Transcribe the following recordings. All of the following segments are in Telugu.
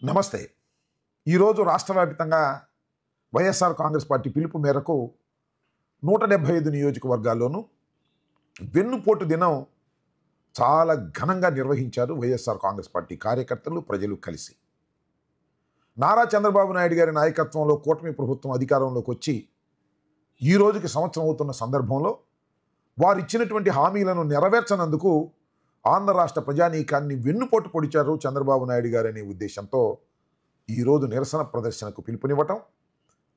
నమస్తే. ఈరోజు రాష్ట్ర వ్యాప్తంగా వైఎస్ఆర్ కాంగ్రెస్ పార్టీ పిలుపు మేరకు 175 నియోజకవర్గాల్లోనూ వెన్నుపోటు దినం చాలా ఘనంగా నిర్వహించారు వైఎస్ఆర్ కాంగ్రెస్ పార్టీ కార్యకర్తలు, ప్రజలు కలిసి. నారా చంద్రబాబు నాయుడు గారి నాయకత్వంలో కూటమి ప్రభుత్వం అధికారంలోకి వచ్చి ఈ రోజుకి సంవత్సరం అవుతున్న సందర్భంలో వారు ఇచ్చినటువంటి హామీలను నెరవేర్చనందుకు ఆంధ్ర రాష్ట్ర ప్రజానీకాన్ని వెన్నుపోటు పొడిచారు చంద్రబాబు నాయుడు గారు అనే ఉద్దేశంతో ఈరోజు నిరసన ప్రదర్శనకు పిలుపునివ్వటం,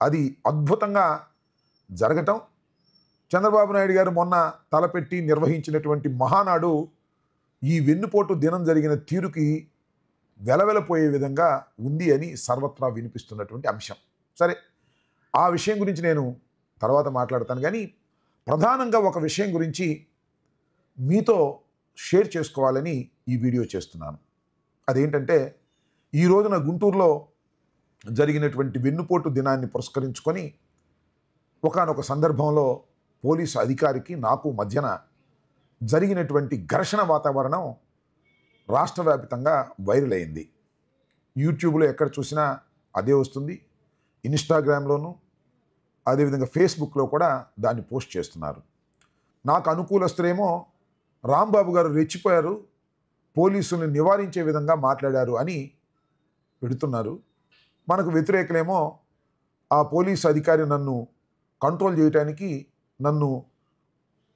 అది అద్భుతంగా జరగటం. చంద్రబాబు నాయుడు గారు మొన్న తలపెట్టి నిర్వహించినటువంటి మహానాడు ఈ వెన్నుపోటు దినం జరిగిన తీరుకి వెలవెలపోయే విధంగా ఉంది అని సర్వత్రా వినిపిస్తున్నటువంటి అంశం. సరే, ఆ విషయం గురించి నేను తర్వాత మాట్లాడతాను. కానీ ప్రధానంగా ఒక విషయం గురించి మీతో షేర్ చేసుకోవాలని ఈ వీడియో చేస్తున్నాను. అదేంటంటే, ఈ రోజున గుంటూరులో జరిగినటువంటి వెన్నుపోటు దినాన్ని పురస్కరించుకొని ఒకానొక సందర్భంలో పోలీసు అధికారికి నాకు మధ్యన జరిగినటువంటి ఘర్షణ వాతావరణం రాష్ట్ర వ్యాప్తంగా వైరల్ అయింది. యూట్యూబ్లో ఎక్కడ చూసినా అదే వస్తుంది, ఇన్స్టాగ్రామ్లోనూ అదేవిధంగా ఫేస్బుక్లో కూడా దాన్ని పోస్ట్ చేస్తున్నారు. నాకు అనుకూలస్తులేమో రాంబాబు గారు రెచ్చిపోయారు, పోలీసుల్ని నివారించే విధంగా మాట్లాడారు అని పెడుతున్నారు. మనకు వ్యతిరేకులేమో ఆ పోలీసు అధికారి నన్ను కంట్రోల్ చేయడానికి నన్ను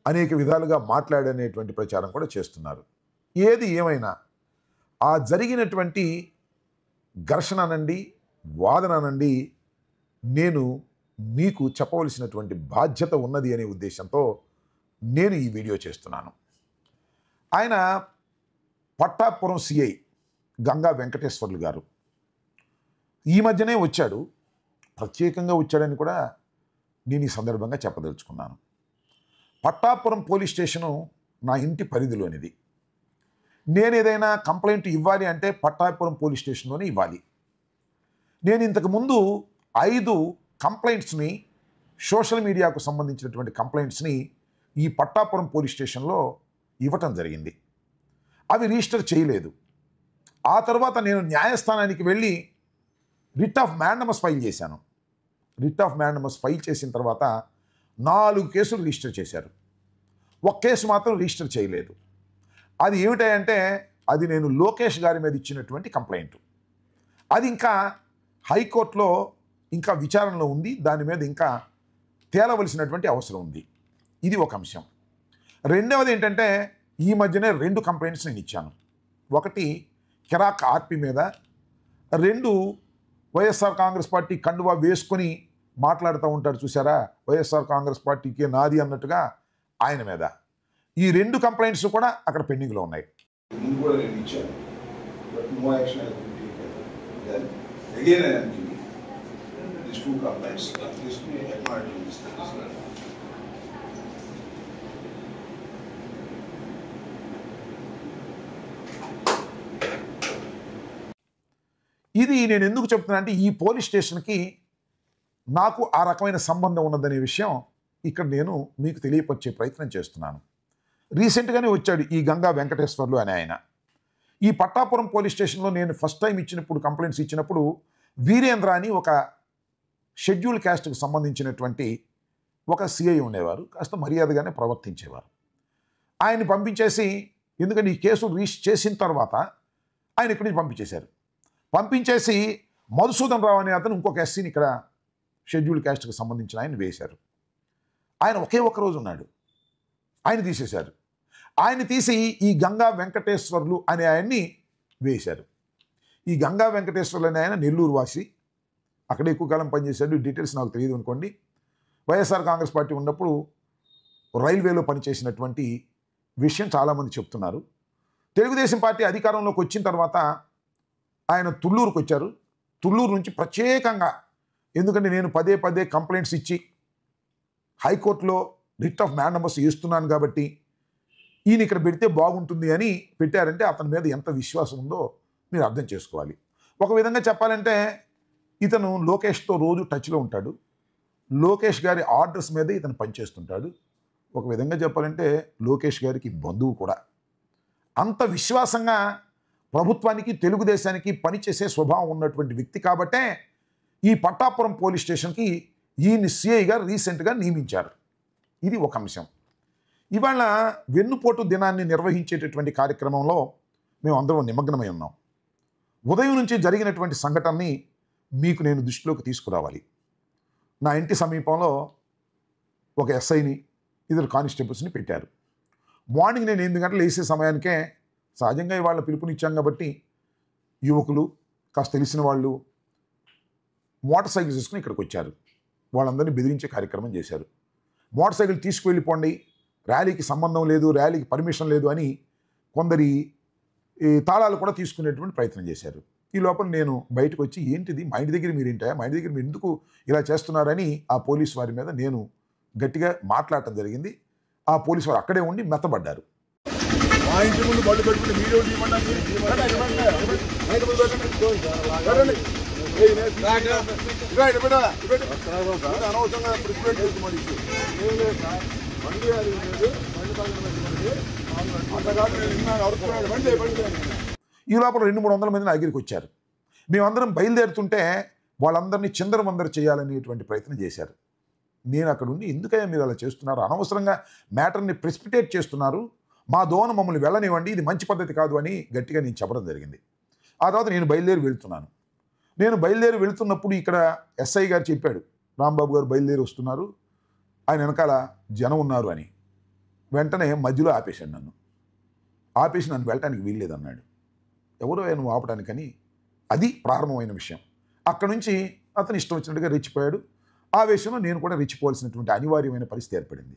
అనేక విధాలుగా మాట్లాడనేటువంటి ప్రచారం కూడా చేస్తున్నారు. ఏది ఏమైనా ఆ జరిగినటువంటి ఘర్షణ అనండి, వాదన అనండి, నేను మీకు చెప్పవలసినటువంటి బాధ్యత ఉన్నది అనే ఉద్దేశంతో నేను ఈ వీడియో చేస్తున్నాను. ఆయన పట్టాపురం సిఐ గంగా వెంకటేశ్వర్లు గారు ఈ మధ్యనే వచ్చాడు. ప్రత్యేకంగా వచ్చాడని కూడా నేను ఈ సందర్భంగా చెప్పదలుచుకున్నాను. పట్టాపురం పోలీస్ స్టేషను నా ఇంటి పరిధిలోనిది. నేను ఏదైనా కంప్లైంట్ ఇవ్వాలి అంటే పట్టాపురం పోలీస్ స్టేషన్లోనే ఇవ్వాలి. నేను ఇంతకుముందు 5 కంప్లైంట్స్ని, సోషల్ మీడియాకు సంబంధించినటువంటి కంప్లైంట్స్ని ఈ పట్టాపురం పోలీస్ స్టేషన్లో ఇవ్వటం జరిగింది. అవి రిజిస్టర్ చేయలేదు. ఆ తర్వాత నేను న్యాయస్థానానికి వెళ్ళి రిట్ ఆఫ్ మ్యాండమస్ ఫైల్ చేశాను. రిట్ ఆఫ్ మ్యాండమస్ ఫైల్ చేసిన తర్వాత 4 కేసులు రిజిస్టర్ చేశారు. ఒక కేసు మాత్రం రిజిస్టర్ చేయలేదు. అది ఏమిటంటే, అది నేను లోకేష్ గారి మీద ఇచ్చినటువంటి కంప్లైంట్. అది ఇంకా హైకోర్టులో ఇంకా విచారణలో ఉంది. దాని మీద ఇంకా తేలవలసినటువంటి అవసరం ఉంది. ఇది ఒక అంశం. రెండవది ఏంటంటే, ఈ మధ్యనే 2 కంప్లైంట్స్ నేను ఇచ్చాను. ఒకటి కెరాక్ ఆర్పి మీద, 2 వైఎస్ఆర్ కాంగ్రెస్ పార్టీ కండువా వేసుకొని మాట్లాడుతూ ఉంటాడు చూసారా, వైఎస్ఆర్ కాంగ్రెస్ పార్టీకి నాది అన్నట్టుగా ఆయన మీద. ఈ 2 కంప్లైంట్స్ కూడా అక్కడ పెండింగ్లో ఉన్నాయి. ఇది నేను ఎందుకు చెప్తున్నా అంటే, ఈ పోలీస్ స్టేషన్కి నాకు ఆ రకమైన సంబంధం ఉన్నదనే విషయం ఇక్కడ నేను మీకు తెలియపరిచే ప్రయత్నం చేస్తున్నాను. రీసెంట్గానే వచ్చాడు ఈ గంగా వెంకటేశ్వర్లు అనే ఆయన. ఈ పట్టాపురం పోలీస్ స్టేషన్లో నేను ఫస్ట్ టైం ఇచ్చినప్పుడు, కంప్లైంట్స్ ఇచ్చినప్పుడు, వీరేంద్ర అని ఒక షెడ్యూల్ క్యాస్ట్కి సంబంధించినటువంటి ఒక సిఐ ఉండేవారు. కాస్త మర్యాదగానే ప్రవర్తించేవారు. ఆయన్ని పంపించేసి, ఎందుకంటే ఈ కేసు రిజిస్టర్ చేసిన తర్వాత ఆయన ఇక్కడి నుంచి పంపించేసి మధుసూదన్ రావు అనే అతను ఇంకొక ఎస్సీని ఇక్కడ షెడ్యూల్ క్యాస్ట్కి సంబంధించిన ఆయన వేశారు. ఆయన ఒకే ఒక్క రోజు ఉన్నాడు, ఆయన తీసేశారు. ఆయన తీసి ఈ గంగా వెంకటేశ్వర్లు అనే ఆయన్ని వేశారు. ఈ గంగా వెంకటేశ్వర్లు అనే ఆయన నెల్లూరు వాసి, అక్కడ ఎక్కువ కాలం పనిచేశాడు. డీటెయిల్స్ నాకు తెలియదు అనుకోండి. వైఎస్ఆర్ కాంగ్రెస్ పార్టీ ఉన్నప్పుడు రైల్వేలో పనిచేసినటువంటి విషయం చాలామంది చెప్తున్నారు. తెలుగుదేశం పార్టీ అధికారంలోకి వచ్చిన తర్వాత ఆయన తుళ్ళూరుకు వచ్చారు. తుళ్ళూరు నుంచి ప్రత్యేకంగా, ఎందుకంటే నేను పదే కంప్లైంట్స్ ఇచ్చి హైకోర్టులో రిట్ ఆఫ్ మ్యాండమస్ వేస్తున్నాను కాబట్టి ఈయన ఇక్కడ పెడితే బాగుంటుంది అని పెట్టారంటే అతని మీద ఎంత విశ్వాసం ఉందో మీరు అర్థం చేసుకోవాలి. ఒక విధంగా చెప్పాలంటే, ఇతను లోకేష్తో రోజు టచ్లో ఉంటాడు. లోకేష్ గారి ఆర్డర్స్ మీదే ఇతను పనిచేస్తుంటాడు. ఒక విధంగా చెప్పాలంటే లోకేష్ గారికి బంధువు కూడా. అంత విశ్వాసంగా ప్రభుత్వానికి తెలుగుదేశానికి పనిచేసే స్వభావం ఉన్నటువంటి వ్యక్తి కాబట్టే ఈ పట్టాపురం పోలీస్ స్టేషన్కి ఈయన్ని సిఐగా రీసెంట్గా నియమించారు. ఇది ఒక అంశం. ఇవాళ వెన్నుపోటు దినాన్ని నిర్వహించేటటువంటి కార్యక్రమంలో మేము అందరం నిమగ్నమై ఉన్నాం. ఉదయం నుంచి జరిగినటువంటి సంఘటనని మీకు నేను దృష్టిలోకి తీసుకురావాలి. నా ఇంటి సమీపంలో ఒక ఎస్ఐని, ఇద్దరు కానిస్టేబుల్స్ని పెట్టారు. మార్నింగ్ నేను 8 గంటలు లేసే సమయానికే, సహజంగా ఇవాళ పిలుపునిచ్చాం కాబట్టి యువకులు కాస్త తెలిసిన వాళ్ళు మోటార్ సైకిల్ తీసుకుని ఇక్కడికి వచ్చారు. వాళ్ళందరినీ బెదిరించే కార్యక్రమం చేశారు. మోటార్ సైకిల్ తీసుకువెళ్ళిపోండి, ర్యాలీకి సంబంధం లేదు, ర్యాలీకి పర్మిషన్ లేదు అని కొందరి తాళాలు కూడా తీసుకునేటువంటి ప్రయత్నం చేశారు. ఈ లోపల నేను బయటకు వచ్చి, ఏంటిది మా ఇంటి దగ్గర మీరేంటా, మా ఇంటి దగ్గర మీరు ఎందుకు ఇలా చేస్తున్నారని ఆ పోలీసు వారి మీద నేను గట్టిగా మాట్లాడటం జరిగింది. ఆ పోలీసు వారు అక్కడే ఉండి మెత్తబడ్డారు. మా ఇంటి ముందు బళ్ళు పెట్టుకుని వీడియో ఈ లోపల 200-300 మంది నా దగ్గరికి వచ్చారు. మేమందరం బయలుదేరుతుంటే వాళ్ళందరినీ చిందరవందర చేయాలనేటువంటి ప్రయత్నం చేశారు. నేను అక్కడ ఉండి, ఎందుకయ్యా మీరు అలా చేస్తున్నారు, అనవసరంగా మ్యాటర్ని ప్రెసిపిటేట్ చేస్తున్నారు, మా దోన మమ్మల్ని వెళ్ళనివ్వండి, ఇది మంచి పద్ధతి కాదు అని గట్టిగా నేను చెప్పడం జరిగింది. ఆ తర్వాత నేను బయలుదేరి వెళ్తున్నాను. నేను బయలుదేరి వెళుతున్నప్పుడు ఇక్కడ ఎస్ఐ గారు చెప్పాడు, రాంబాబు గారు బయలుదేరి వస్తున్నారు, ఆయన వెనకాల జనం ఉన్నారు అని. వెంటనే మధ్యలో ఆపేశాడు నన్ను. ఆపేసి నన్ను వెళ్ళటానికి వీల్లేదన్నాడు. ఎవరో నువ్వు ఆపడానికని. అది ప్రారంభమైన విషయం. అక్కడ నుంచి అతను ఇష్టం వచ్చినట్టుగా రెచ్చిపోయాడు. ఆ విషయంలో నేను కూడా రెచ్చిపోవాల్సినటువంటి అనివార్యమైన పరిస్థితి ఏర్పడింది.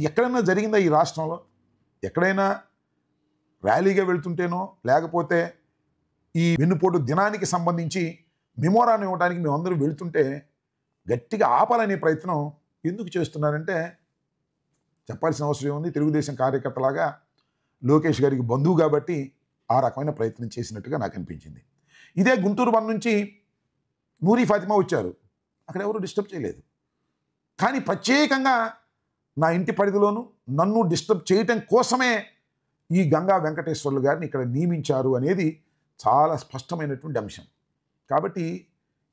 ఎక్కడైనా జరిగిందా ఈ రాష్ట్రంలో? ఎక్కడైనా ర్యాలీగా వెళ్తుంటేనో, లేకపోతే ఈ వెన్నుపోటు దినానికి సంబంధించి మెమోరాన్ని ఇవ్వడానికి మేమందరూ వెళ్తుంటే గట్టిగా ఆపాలనే ప్రయత్నం ఎందుకు చేస్తున్నారంటే, చెప్పాల్సిన అవసరం ఉంది. తెలుగుదేశం కార్యకర్తలాగా లోకేష్ గారికి బంధువు కాబట్టి ఆ రకమైన ప్రయత్నం చేసినట్టుగా నాకు అనిపించింది. ఇదే గుంటూరు వన్ నుంచి నూరి ఫాతిమా వచ్చారు. అక్కడ ఎవరు డిస్టర్బ్ చేయలేదు. కానీ ప్రత్యేకంగా నా ఇంటి పరిధిలోనూ నన్ను డిస్టర్బ్ చేయటం కోసమే ఈ గంగా వెంకటేశ్వర్లు గారిని ఇక్కడ నియమించారు అనేది చాలా స్పష్టమైనటువంటి అంశం. కాబట్టి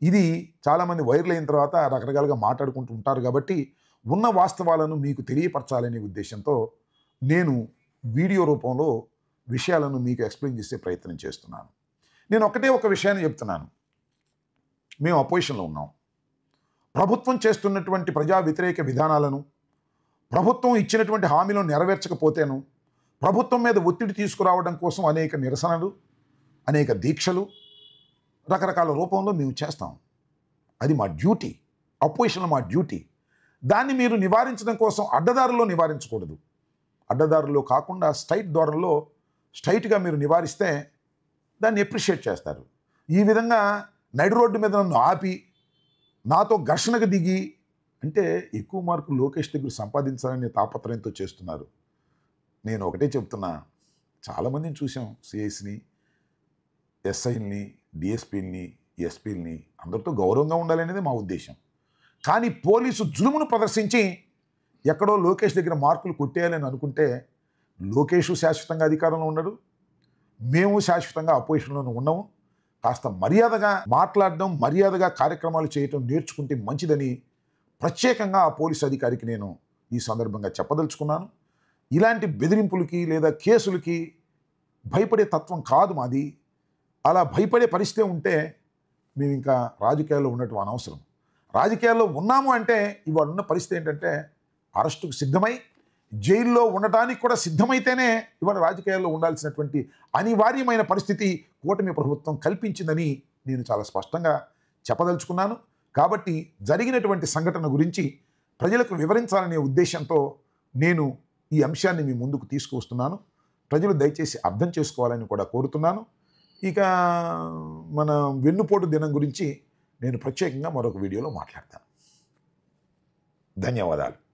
ఇది చాలామంది వైరల్ అయిన తర్వాత రకరకాలుగా మాట్లాడుకుంటూ ఉంటారు. కాబట్టి ఉన్న వాస్తవాలను మీకు తెలియపరచాలనే ఉద్దేశంతో నేను వీడియో రూపంలో విషయాలను మీకు ఎక్స్ప్లెయిన్ చేసే ప్రయత్నం చేస్తున్నాను. నేను ఒకటే ఒక విషయాన్ని చెప్తున్నాను. మేము అపోజిషన్లో ఉన్నాం. ప్రభుత్వం చేస్తున్నటువంటి ప్రజా వ్యతిరేక విధానాలను, ప్రభుత్వం ఇచ్చినటువంటి హామీలను నెరవేర్చకపోతేను, ప్రభుత్వం మీద ఒత్తిడి తీసుకురావడం కోసం అనేక నిరసనలు, అనేక దీక్షలు రకరకాల రూపంలో మేము చేస్తాం. అది మా డ్యూటీ. అపోజిషన్లో మా డ్యూటీ. దాన్ని మీరు నివారించడం కోసం అడ్డదారుల్లో నివారించకూడదు. అడ్డదారుల్లో కాకుండా స్ట్రైట్ ధోరణిలో స్ట్రైట్గా మీరు నివారిస్తే దాన్ని అప్రిషియేట్ చేస్తారు. ఈ విధంగా నడి రోడ్డు మీద నన్ను ఆపి నాతో ఘర్షణకు దిగి, అంటే ఎక్కువ మార్కులు లోకేష్ దగ్గర సంపాదించాలనే తాపత్రయంతో చేస్తున్నారు. నేను ఒకటే చెప్తున్నా, చాలామందిని చూసాం, సిఐస్ని, ఎస్ఐల్ని, డిఎస్పీల్ని, ఎస్పీల్ని, అందరితో గౌరవంగా ఉండాలనేది మా ఉద్దేశం. కానీ పోలీసు జులుమును ప్రదర్శించి ఎక్కడో లోకేష్ దగ్గర మార్కులు కొట్టేయాలని అనుకుంటే లోకేషు శాశ్వతంగా అధికారంలో ఉండడు, మేము శాశ్వతంగా అపోజిషన్లోనే ఉన్నాము. కాస్త మర్యాదగా మాట్లాడడం, మర్యాదగా కార్యక్రమాలు చేయటం నేర్చుకుంటే మంచిదని ప్రత్యేకంగా ఆ పోలీసు అధికారికి నేను ఈ సందర్భంగా చెప్పదలుచుకున్నాను. ఇలాంటి బెదిరింపులకి లేదా కేసులకి భయపడే తత్వం కాదు మాది. అలా భయపడే పరిస్థితి ఉంటే మేము ఇంకా రాజకీయాల్లో ఉండటం అనవసరం. రాజకీయాల్లో ఉన్నాము అంటే ఇవాళ ఉన్న పరిస్థితి ఏంటంటే అరెస్టుకు సిద్ధమై జైల్లో ఉండటానికి కూడా సిద్ధమైతేనే ఇవాళ రాజకీయాల్లో ఉండాల్సినటువంటి అనివార్యమైన పరిస్థితి కూటమి ప్రభుత్వం కల్పించిందని నేను చాలా స్పష్టంగా చెప్పదలుచుకున్నాను. కాబట్టి జరిగినటువంటి సంఘటన గురించి ప్రజలకు వివరించాలనే ఉద్దేశంతో నేను ఈ అంశాన్ని మీ ముందుకు తీసుకువస్తున్నాను. ప్రజలు దయచేసి అర్థం చేసుకోవాలని కూడా కోరుతున్నాను. ఇక మన వెన్నుపోటు దినం గురించి నేను ప్రత్యేకంగా మరొక వీడియోలో మాట్లాడతాను. ధన్యవాదాలు.